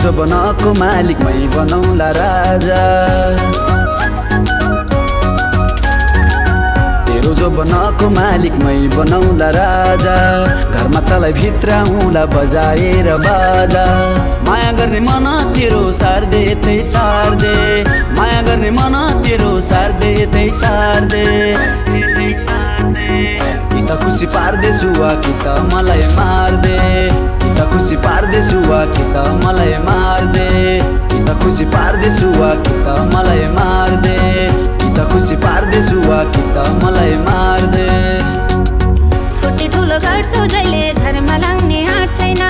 जौवनको मालिक मै बनाउला राजा। तेरो जौवनको मालिक मै बनाउला राजा। घरमा तलाई भित्राउला बजाएर बाजा। माया गर्ने मन तेरो सार्दे तै सार्दे, माया गर्ने मन तेरो सार्दे तै सार्दे। कि त खुसी पार्दैछु वा कि त मलाई मार्दे, कि त खुसी पार्दैछु वा कि त मलाई मार्दे, कि त खुसी पार्दैछु वा कि त मलाई मार्दे, कि त खुसी पार्दैछु वा कि त मलाई मार्दे। फुटी ठुलो गर्छौ जहिले घरमा लाउने आँट छैन,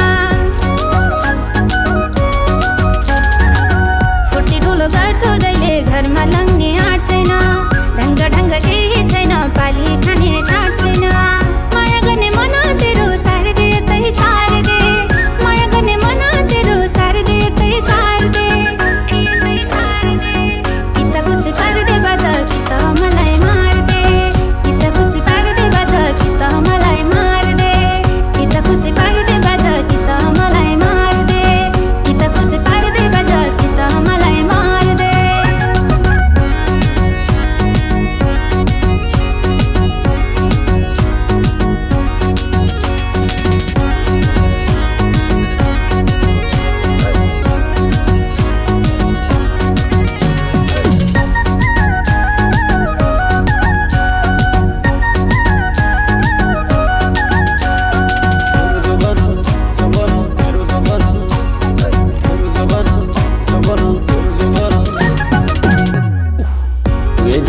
फुटी ठुलो गर्छौ जहिले घरमा लाउने आँट छैन। ढङ्ग ढङ्ग केही छैन, पाली खाने चाट छैन। माया गर्ने मन तेरो सार्दे तै सार्दे, माया गर्ने मन तेरो सार्दे तै सार्दे। कि त खुसी पार्दे बाज कि त मलाई मार्दे, कि त खुसी पार्दे बाज कि त मलाई मार्दे, कि त खुसी पार्दे बाज कि त मलाई मार्दे, कि त खुसी पार्दे बाज कि त मलाई मार्दे।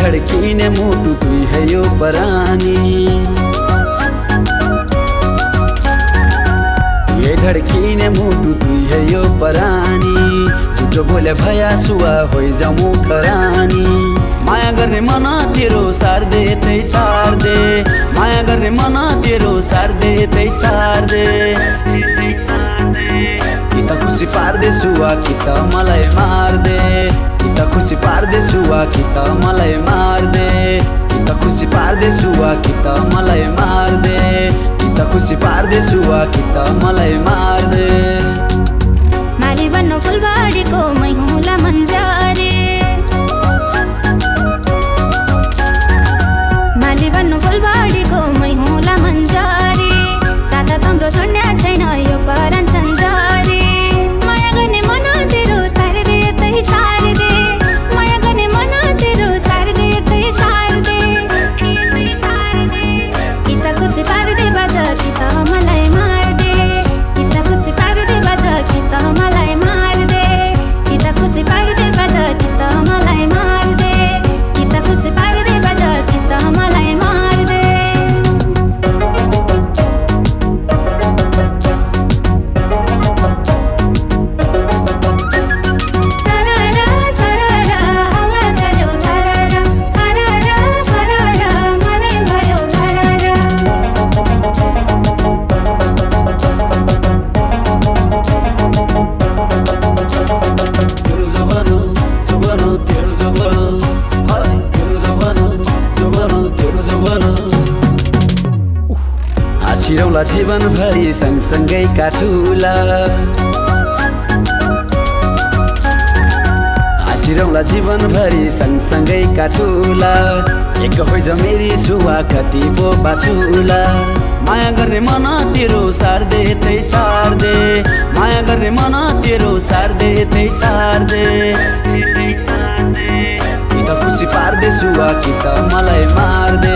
धड़कीने मुटु तुई है यो परानी, ये धड़कीने मुटु तुई है यो परानी। झुटो बोले भया सुवा होइ जाऊ खरानी। माया गर्ने मन तेरो सार्दे तै सार्दे, माया गर्ने मन तेरो सार्दे तै सार्दे। कि त खुसी पार्दैछु वा कि त मलाई मार्दे, कि त खुसी पार्दैछु वा कि त मलाई मार्दे, कि त खुसी पार्दैछु वा कि त मलाई मार्दे, कि त खुसी पार्दैछु वा कि त मलाई मार्दे। माली बन्नु फुलबारीको मै हुँला मन्जारे, माली बन्नु फुलबारीको मै हुँला मन्जारे। साथा तम्रो छोड्ने छैन यो परान सन्जारे। माया गर्ने मन तेरो सार्दे तै सार्दे, माया गर्ने मन तेरो सार्दे तै सार्दे। कि त खुसी पार्दे बाज कि त मलाई मार्दे, कि त खुसी पार्दे बाज कि त मलाई मार्दे, कि त खुसी पार्दे बाज कि त मलाई मार्दे, कि त खुसी पार्दे बाज कि त मलाई मार्दे। सररा सररा हावा चल्यो सररा, फररा फररा मनै भयो फररा। तेरो जवानो जवानो तेरो जवानो, हाय तेरो जवानो जवानो तेरो जवानो। हाँसिरौला जीवनभरि सँगसँगै काटुला, हाँसिरौला जीवनभरि सँगसँगै काटुला। एक होइज मेरी सुवा कति पो बाछुला। माया गर्ने मन तेरो सार्दे तै सार्दे, माया गर्ने मन तेरो सार्दे तै सार्दे। कि त खुसी पार्दैछु वा कि त मलाई मार्दे,